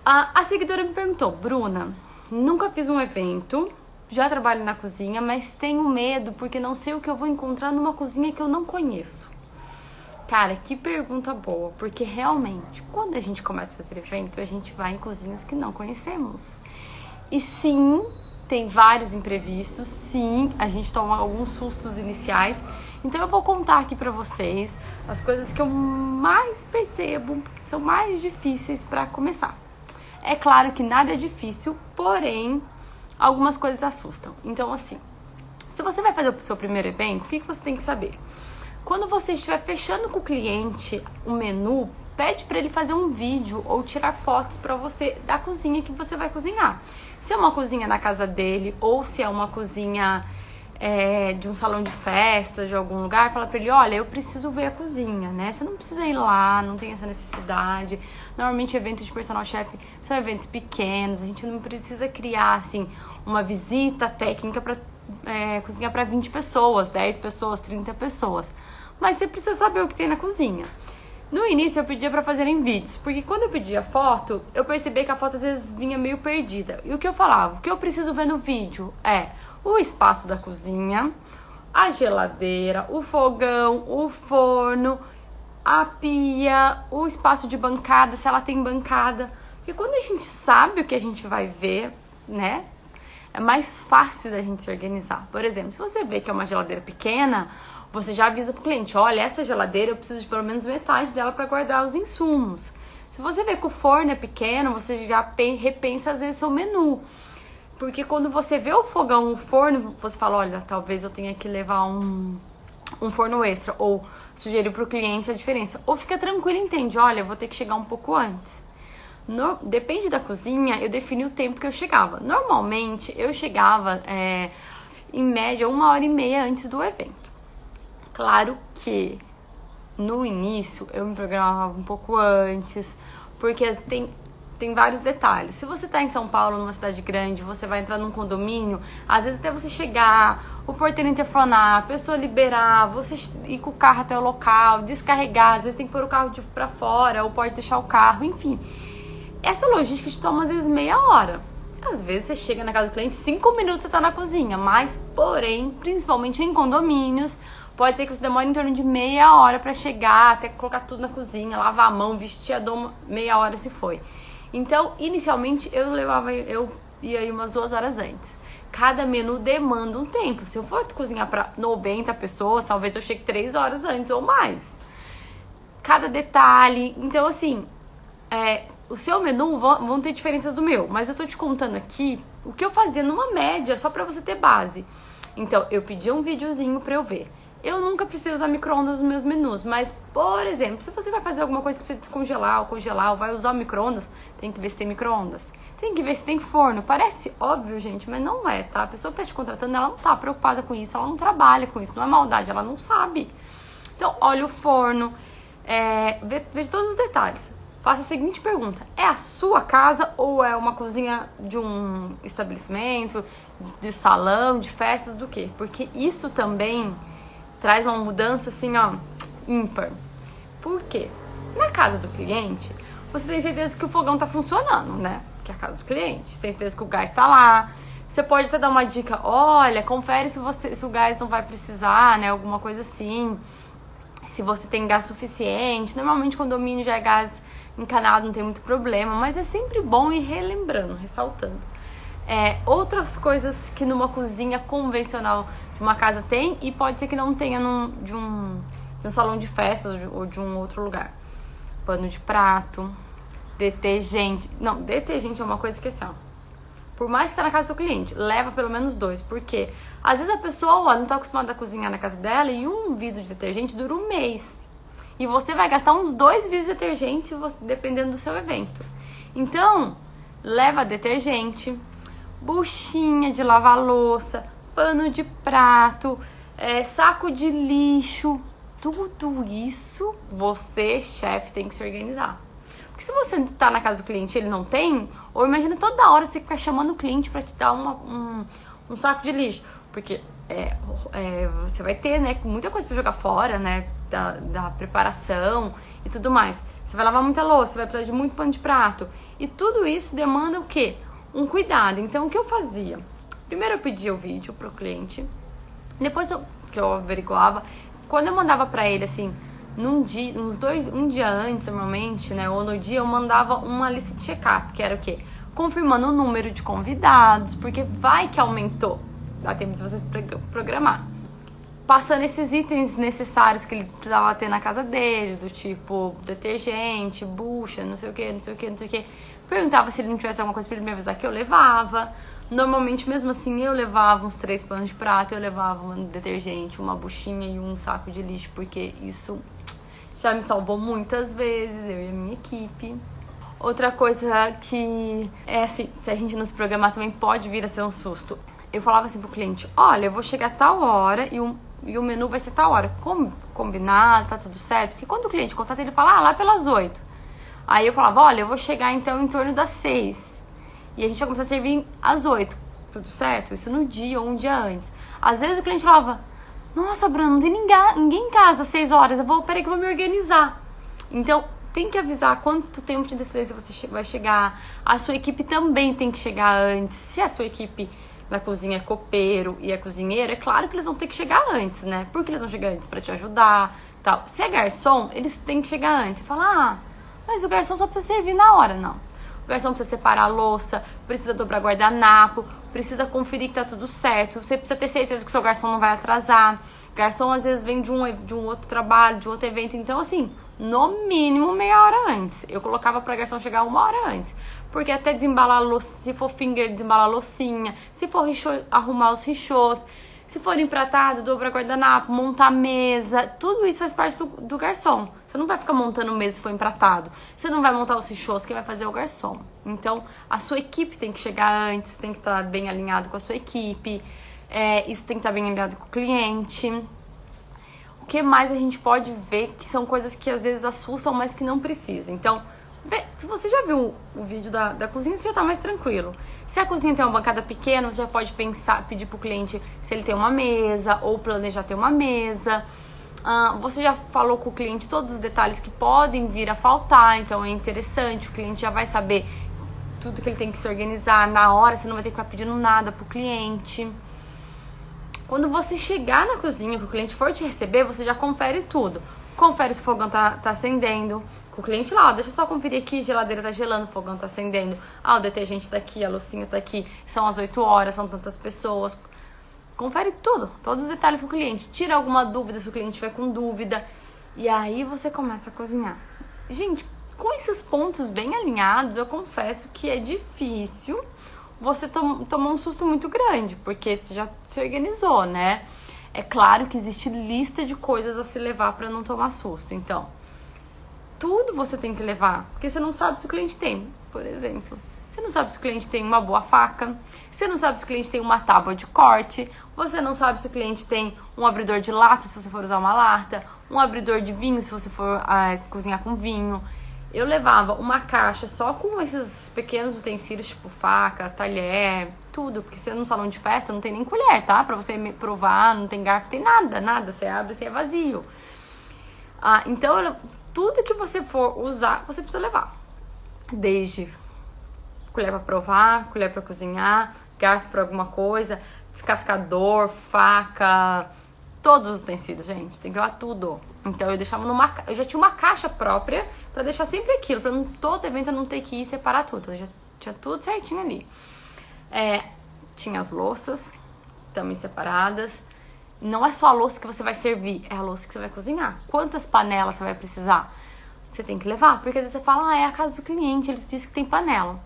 A seguidora me perguntou: Bruna, nunca fiz um evento, já trabalho na cozinha, mas tenho medo porque não sei o que eu vou encontrar numa cozinha que eu não conheço. Cara, que pergunta boa, porque realmente, quando a gente começa a fazer evento, a gente vai em cozinhas que não conhecemos. E sim, tem vários imprevistos, sim, a gente toma alguns sustos iniciais. Então eu vou contar aqui pra vocês as coisas que eu mais percebo, que são mais difíceis pra começar. É claro que nada é difícil, porém, algumas coisas assustam. Então assim, se você vai fazer o seu primeiro evento, o que você tem que saber? Quando você estiver fechando com o cliente o menu, pede para ele fazer um vídeo ou tirar fotos para você da cozinha que você vai cozinhar. Se é uma cozinha na casa dele ou se é uma cozinha de um salão de festa, de algum lugar, fala para ele: olha, eu preciso ver a cozinha, né? Você não precisa ir lá, não tem essa necessidade. Normalmente eventos de personal chef são eventos pequenos, a gente não precisa criar assim uma visita técnica para cozinhar para 20 pessoas, 10 pessoas, 30 pessoas. Mas você precisa saber o que tem na cozinha. No início eu pedia para fazerem vídeos, porque quando eu pedia foto, eu percebi que a foto às vezes vinha meio perdida. E o que eu falava? O que eu preciso ver no vídeo é o espaço da cozinha, a geladeira, o fogão, o forno, a pia, o espaço de bancada, se ela tem bancada. Porque quando a gente sabe o que a gente vai ver, né, é mais fácil da gente se organizar. Por exemplo, se você vê que é uma geladeira pequena, você já avisa pro cliente: olha, essa geladeira eu preciso de pelo menos metade dela para guardar os insumos. Se você vê que o forno é pequeno, você já repensa às vezes seu menu. Porque quando você vê o fogão, o forno, você fala: olha, talvez eu tenha que levar um forno extra. Ou sugerir pro cliente a diferença. Ou fica tranquilo e entende: olha, eu vou ter que chegar um pouco antes. Depende da cozinha, eu defini o tempo que eu chegava. Normalmente, eu chegava em média 1h30 antes do evento. Claro que no início eu me programava um pouco antes, porque tem vários detalhes. Se você tá em São Paulo, numa cidade grande, você vai entrar num condomínio, às vezes até você chegar, o porteiro interfonar, a pessoa liberar, você ir com o carro até o local, descarregar, às vezes tem que pôr o carro pra fora, ou pode deixar o carro, enfim. Essa logística te toma às vezes meia hora. Às vezes você chega na casa do cliente, 5 minutos você tá na cozinha, mas porém, principalmente em condomínios, pode ser que você demore em torno de meia hora pra chegar, até colocar tudo na cozinha, lavar a mão, vestir a doma, meia hora se foi. Então, inicialmente, eu ia aí umas 2 horas antes. Cada menu demanda um tempo. Se eu for cozinhar para 90 pessoas, talvez eu chegue 3 horas antes ou mais. Cada detalhe. Então, assim, o seu menu vão ter diferenças do meu. Mas eu tô te contando aqui o que eu fazia numa média, só pra você ter base. Então, eu pedia um videozinho pra eu ver. Eu nunca precisei usar micro-ondas nos meus menus, mas, por exemplo, se você vai fazer alguma coisa que você descongelar ou congelar, ou vai usar o micro-ondas, tem que ver se tem micro-ondas. Tem que ver se tem forno. Parece óbvio, gente, mas não é, tá? A pessoa que tá te contratando, ela não tá preocupada com isso, ela não trabalha com isso, não é maldade, ela não sabe. Então, olha o forno, veja todos os detalhes. Faça a seguinte pergunta: é a sua casa ou é uma cozinha de um estabelecimento, de salão, de festas, do quê? Porque isso também traz uma mudança assim, ó, ímpar. Por quê? Na casa do cliente, você tem certeza que o fogão tá funcionando, né? Que é a casa do cliente. Você tem certeza que o gás tá lá. Você pode até dar uma dica: olha, confere se o gás não vai precisar, né? Alguma coisa assim. Se você tem gás suficiente. Normalmente, condomínio já é gás encanado, não tem muito problema. Mas é sempre bom ir relembrando, ressaltando. Outras coisas que numa cozinha convencional de uma casa tem e pode ser que não tenha de um salão de festas ou de um outro lugar. Pano de prato, detergente. Não, detergente é uma coisa que assim, ó, por mais que tá na casa do cliente, leva pelo menos 2, porque às vezes a pessoa não tá acostumada a cozinhar na casa dela e um vidro de detergente dura um mês. E você vai gastar uns 2 vidros de detergente dependendo do seu evento. Então, leva detergente, buchinha de lavar louça, pano de prato, saco de lixo. Tudo isso você, chefe, tem que se organizar. Porque se você tá na casa do cliente e ele não tem, ou imagina toda hora você tem que ficar chamando o cliente pra te dar um saco de lixo. Porque você vai ter, né, muita coisa pra jogar fora, né, da preparação e tudo mais. Você vai lavar muita louça, você vai precisar de muito pano de prato. E tudo isso demanda o quê? Um cuidado. Então, o que eu fazia? Primeiro eu pedia o vídeo pro cliente, depois que eu averiguava, quando eu mandava pra ele, assim, um dia antes, normalmente, né, ou no dia, eu mandava uma lista de check-up, que era o quê? Confirmando o número de convidados, porque vai que aumentou, dá tempo de vocês programar. Passando esses itens necessários que ele precisava ter na casa dele, do tipo detergente, bucha, não sei o que, não sei o que, não sei o que. Perguntava se ele não tivesse alguma coisa pra ele me avisar que eu levava. Normalmente, mesmo assim, eu levava uns 3 panos de prato, eu levava um detergente, uma buchinha e um saco de lixo, porque isso já me salvou muitas vezes, eu e a minha equipe. Outra coisa que é assim, se a gente não se programar também pode vir a ser um susto. Eu falava assim pro cliente, olha, eu vou chegar a tal hora e o menu vai ser tal hora. Combinado, tá tudo certo? Porque quando o cliente contata, ele fala, lá pelas 8. Aí eu falava, olha, eu vou chegar então em torno das 6. E a gente vai começar a servir às 8. Tudo certo? Isso no dia ou um dia antes. Às vezes o cliente falava, nossa, Bruno, não tem ninguém em casa às 6 horas. Peraí que eu vou me organizar. Então, tem que avisar quanto tempo de antecedência você vai chegar. A sua equipe também tem que chegar antes. Se a sua equipe da cozinha é copeiro e é cozinheiro, é claro que eles vão ter que chegar antes, né? Por que eles vão chegar antes? Pra te ajudar, tal. Se é garçom, eles têm que chegar antes. Você fala, mas o garçom só precisa servir na hora. Não. O garçom precisa separar a louça, precisa dobrar guardanapo, precisa conferir que tá tudo certo. Você precisa ter certeza que o seu garçom não vai atrasar. O garçom às vezes vem de um outro trabalho, de outro evento. Então, assim, no mínimo meia hora antes. Eu colocava pra garçom chegar 1 hora antes. Porque até desembalar a louça, se for finger, desembalar a loucinha. Se for richô, arrumar os richôs. Se for empratado, dobrar guardanapo, montar mesa. Tudo isso faz parte do garçom. Você não vai ficar montando mesa se for empratado. Você não vai montar os richôs, quem vai fazer é o garçom. Então, a sua equipe tem que chegar antes, tem que estar bem alinhado com a sua equipe. Isso tem que estar bem alinhado com o cliente. O que mais a gente pode ver que são coisas que às vezes assustam, mas que não precisa. Então, se você já viu o vídeo da cozinha, você já tá mais tranquilo. Se a cozinha tem uma bancada pequena, você já pode pedir pro cliente se ele tem uma mesa ou planejar ter uma mesa. Você já falou com o cliente todos os detalhes que podem vir a faltar, então é interessante, o cliente já vai saber tudo que ele tem que se organizar na hora, você não vai ter que ficar pedindo nada pro cliente. Quando você chegar na cozinha, que o cliente for te receber, você já confere tudo. Confere se o fogão tá acendendo. Com o cliente lá, deixa eu só conferir aqui, geladeira tá gelando, o fogão tá acendendo. O detergente tá aqui, a loucinha tá aqui. São as 8 horas, são tantas pessoas. Confere tudo, todos os detalhes com o cliente. Tira alguma dúvida se o cliente tiver com dúvida. E aí você começa a cozinhar. Gente, com esses pontos bem alinhados, eu confesso que é difícil você tomar um susto muito grande, porque você já se organizou, né? É claro que existe lista de coisas a se levar para não tomar susto. Então, tudo você tem que levar, porque você não sabe se o cliente tem, por exemplo. Você não sabe se o cliente tem uma boa faca, você não sabe se o cliente tem uma tábua de corte, você não sabe se o cliente tem um abridor de lata, se você for usar uma lata, um abridor de vinho, se você for cozinhar com vinho. Eu levava uma caixa só com esses pequenos utensílios, tipo faca, talher, tudo, porque você num salão de festa não tem nem colher, tá? Pra você provar, não tem garfo, tem nada. Você abre, você é vazio. Então, tudo que você for usar, você precisa levar. Desde colher pra provar, colher pra cozinhar, garfo pra alguma coisa, descascador, faca, todos os utensílios, gente, tem que levar tudo. Então eu deixava eu já tinha uma caixa própria pra deixar sempre aquilo, pra todo evento eu não ter que ir separar tudo. Eu já tinha tudo certinho ali. Tinha as louças também separadas. Não é só a louça que você vai servir, é a louça que você vai cozinhar. Quantas panelas você vai precisar? Você tem que levar, porque às vezes você fala, é a casa do cliente, ele disse que tem panela.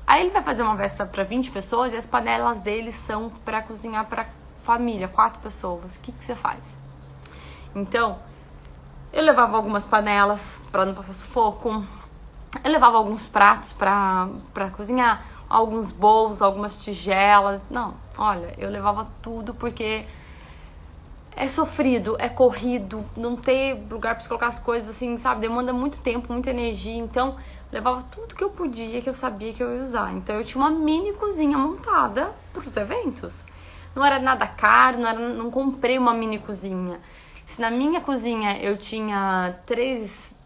Aí ele vai fazer uma festa para 20 pessoas e as panelas dele são para cozinhar para família, 4 pessoas. O que você faz? Então, eu levava algumas panelas para não passar sufoco. Eu levava alguns pratos para cozinhar, alguns bowls, algumas tigelas. Não, olha, eu levava tudo porque é sofrido, é corrido, não ter lugar para colocar as coisas assim, sabe? Demanda muito tempo, muita energia. Então, levava tudo que eu podia, que eu sabia que eu ia usar. Então, eu tinha uma mini cozinha montada para os eventos. Não era nada caro, não comprei uma mini cozinha. Se na minha cozinha eu tinha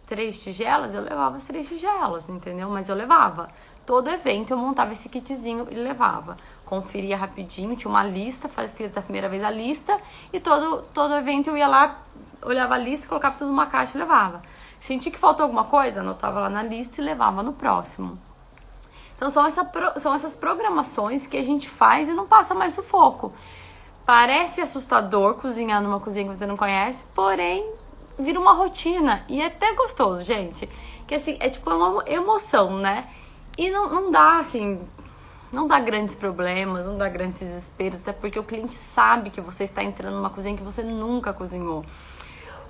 3 tigelas, eu levava as 3 tigelas, entendeu? Mas eu levava. Todo evento eu montava esse kitzinho e levava. Conferia rapidinho, tinha uma lista, fiz a primeira vez a lista e todo evento eu ia lá, olhava a lista, colocava tudo numa caixa e levava. Senti que faltou alguma coisa, anotava lá na lista e levava no próximo. Então são essas programações que a gente faz e não passa mais sufoco. Parece assustador cozinhar numa cozinha que você não conhece, porém vira uma rotina e é até gostoso, gente. Que assim, é tipo uma emoção, né? E não dá, assim, não dá grandes problemas, não dá grandes desesperos, até porque o cliente sabe que você está entrando numa cozinha que você nunca cozinhou.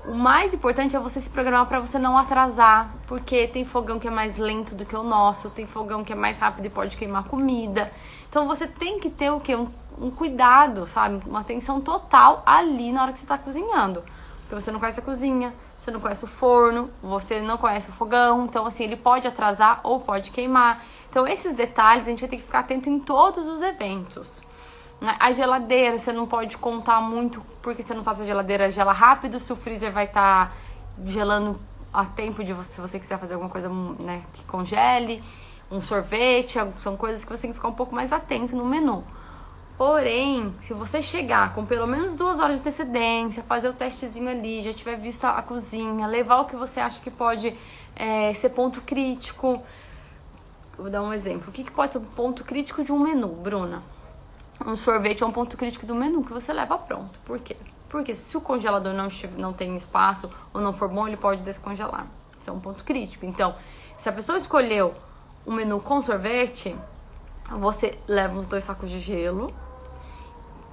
O mais importante é você se programar para você não atrasar, porque tem fogão que é mais lento do que o nosso, tem fogão que é mais rápido e pode queimar comida. Então você tem que ter o quê? Um cuidado, sabe? Uma atenção total ali na hora que você está cozinhando. Porque você não conhece a cozinha, você não conhece o forno, você não conhece o fogão, então assim, ele pode atrasar ou pode queimar. Então esses detalhes a gente vai ter que ficar atento em todos os eventos. A geladeira, você não pode contar muito, porque você não sabe se a geladeira gela rápido, se o freezer vai estar gelando a tempo de você, se você quiser fazer alguma coisa, né, que congele, um sorvete, são coisas que você tem que ficar um pouco mais atento no menu. Porém, se você chegar com pelo menos 2 horas de antecedência, fazer o testezinho ali, já tiver visto a cozinha, levar o que você acha que pode ser ponto crítico. Vou dar um exemplo. O que pode ser um ponto crítico de um menu, Bruna? Um sorvete é um ponto crítico do menu que você leva pronto. Por quê? Porque se o congelador não tem espaço ou não for bom, ele pode descongelar. Isso é um ponto crítico. Então, se a pessoa escolheu um menu com sorvete, você leva uns 2 sacos de gelo.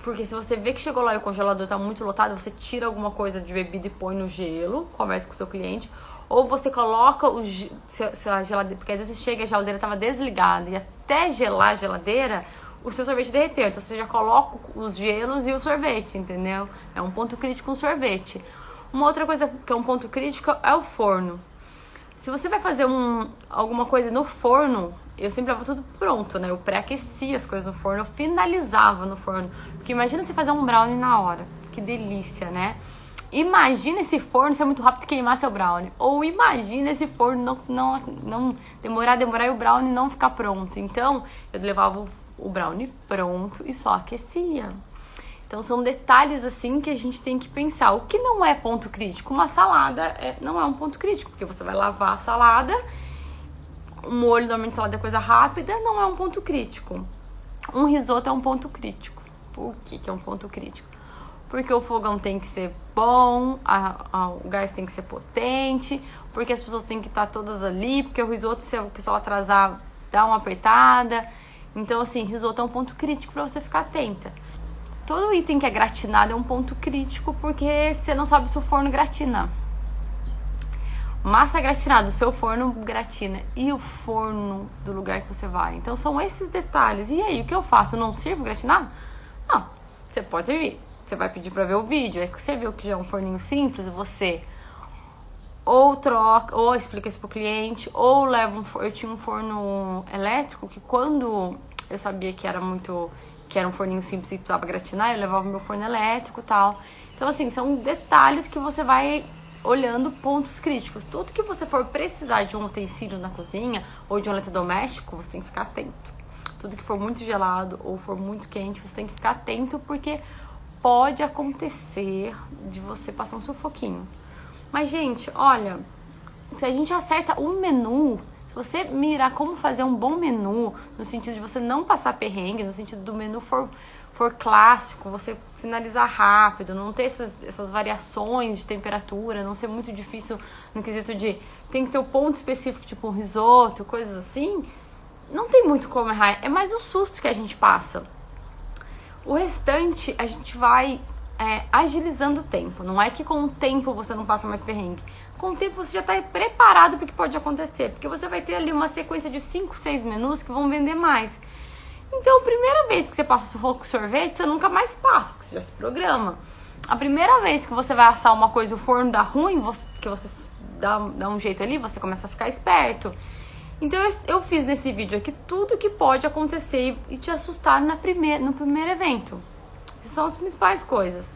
Porque se você vê que chegou lá e o congelador tá muito lotado, você tira alguma coisa de bebida e põe no gelo, conversa com o seu cliente. Ou você coloca se a geladeira, porque às vezes você chega e a geladeira estava desligada e até gelar a geladeira, o seu sorvete derreteu. Então você já coloca os gelos e o sorvete, entendeu? É um ponto crítico um sorvete. Uma outra coisa que é um ponto crítico é o forno. Se você vai fazer alguma coisa no forno, eu sempre lavo tudo pronto, né? Eu pré-aquecia as coisas no forno, eu finalizava no forno. Porque imagina você fazer um brownie na hora. Que delícia, né? Imagina esse forno ser muito rápido e queimar seu brownie. Ou imagina esse forno não demorar e o brownie não ficar pronto. Então, eu levava o brownie pronto e só aquecia. Então, são detalhes assim que a gente tem que pensar. O que não é ponto crítico? Uma salada não é um ponto crítico, porque você vai lavar a salada. Um molho, normalmente salada é coisa rápida, não é um ponto crítico. Um risoto é um ponto crítico. Por que é um ponto crítico? Porque o fogão tem que ser bom, o gás tem que ser potente, porque as pessoas têm que estar todas ali, porque o risoto, se o pessoal atrasar, dá uma apertada. Então, assim, risoto é um ponto crítico para você ficar atenta. Todo item que é gratinado é um ponto crítico, porque você não sabe se o forno gratina. Massa gratinada, o seu forno gratina. E o forno do lugar que você vai? Então, são esses detalhes. E aí, o que eu faço? Eu não sirvo gratinado? Não, você pode servir. Você vai pedir pra ver o vídeo. Aí que você viu que já é um forninho simples, você ou troca, ou explica isso pro cliente, ou leva eu tinha um forno elétrico que quando eu sabia que era um forninho simples e precisava gratinar, eu levava meu forno elétrico e tal. Então, assim, são detalhes que você vai olhando pontos críticos. Tudo que você for precisar de um utensílio na cozinha ou de um eletrodoméstico, você tem que ficar atento. Tudo que for muito gelado ou for muito quente, você tem que ficar atento, porque pode acontecer de você passar um sufoquinho. Mas, gente, olha, se a gente acerta um menu, se você mirar como fazer um bom menu, no sentido de você não passar perrengue, no sentido do menu for clássico, você finalizar rápido, não ter essas variações de temperatura, não ser muito difícil no quesito de tem que ter o ponto específico, tipo um risoto, coisas assim, não tem muito como errar, é mais o susto que a gente passa. O restante a gente vai agilizando o tempo. Não é que com o tempo você não passa mais perrengue. Com o tempo você já está preparado para o que pode acontecer. Porque você vai ter ali uma sequência de 5, 6 menus que vão vender mais. Então, a primeira vez que você passa sufoco com sorvete, você nunca mais passa, porque você já se programa. A primeira vez que você vai assar uma coisa e o forno dá ruim, que você dá um jeito ali, você começa a ficar esperto. Então, eu fiz nesse vídeo aqui tudo que pode acontecer e te assustar no primeiro evento. Essas são as principais coisas.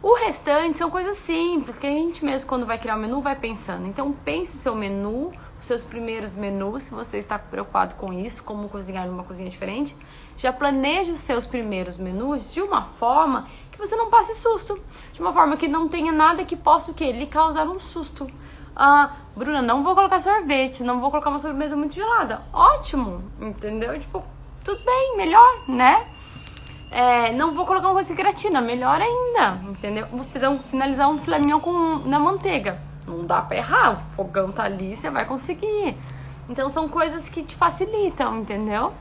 O restante são coisas simples, que a gente mesmo, quando vai criar o menu, vai pensando. Então, pense o seu menu, os seus primeiros menus, se você está preocupado com isso, como cozinhar numa cozinha diferente. Já planeje os seus primeiros menus de uma forma que você não passe susto. De uma forma que não tenha nada que possa o quê? Lhe causar um susto. Ah, Bruna, não vou colocar sorvete, não vou colocar uma sobremesa muito gelada. Ótimo, entendeu? Tipo, tudo bem, melhor, né? Não vou colocar uma coisa que gratina, melhor ainda, entendeu? Vou finalizar um filé mignon na manteiga. Não dá pra errar, o fogão tá ali, você vai conseguir. Então são coisas que te facilitam, entendeu?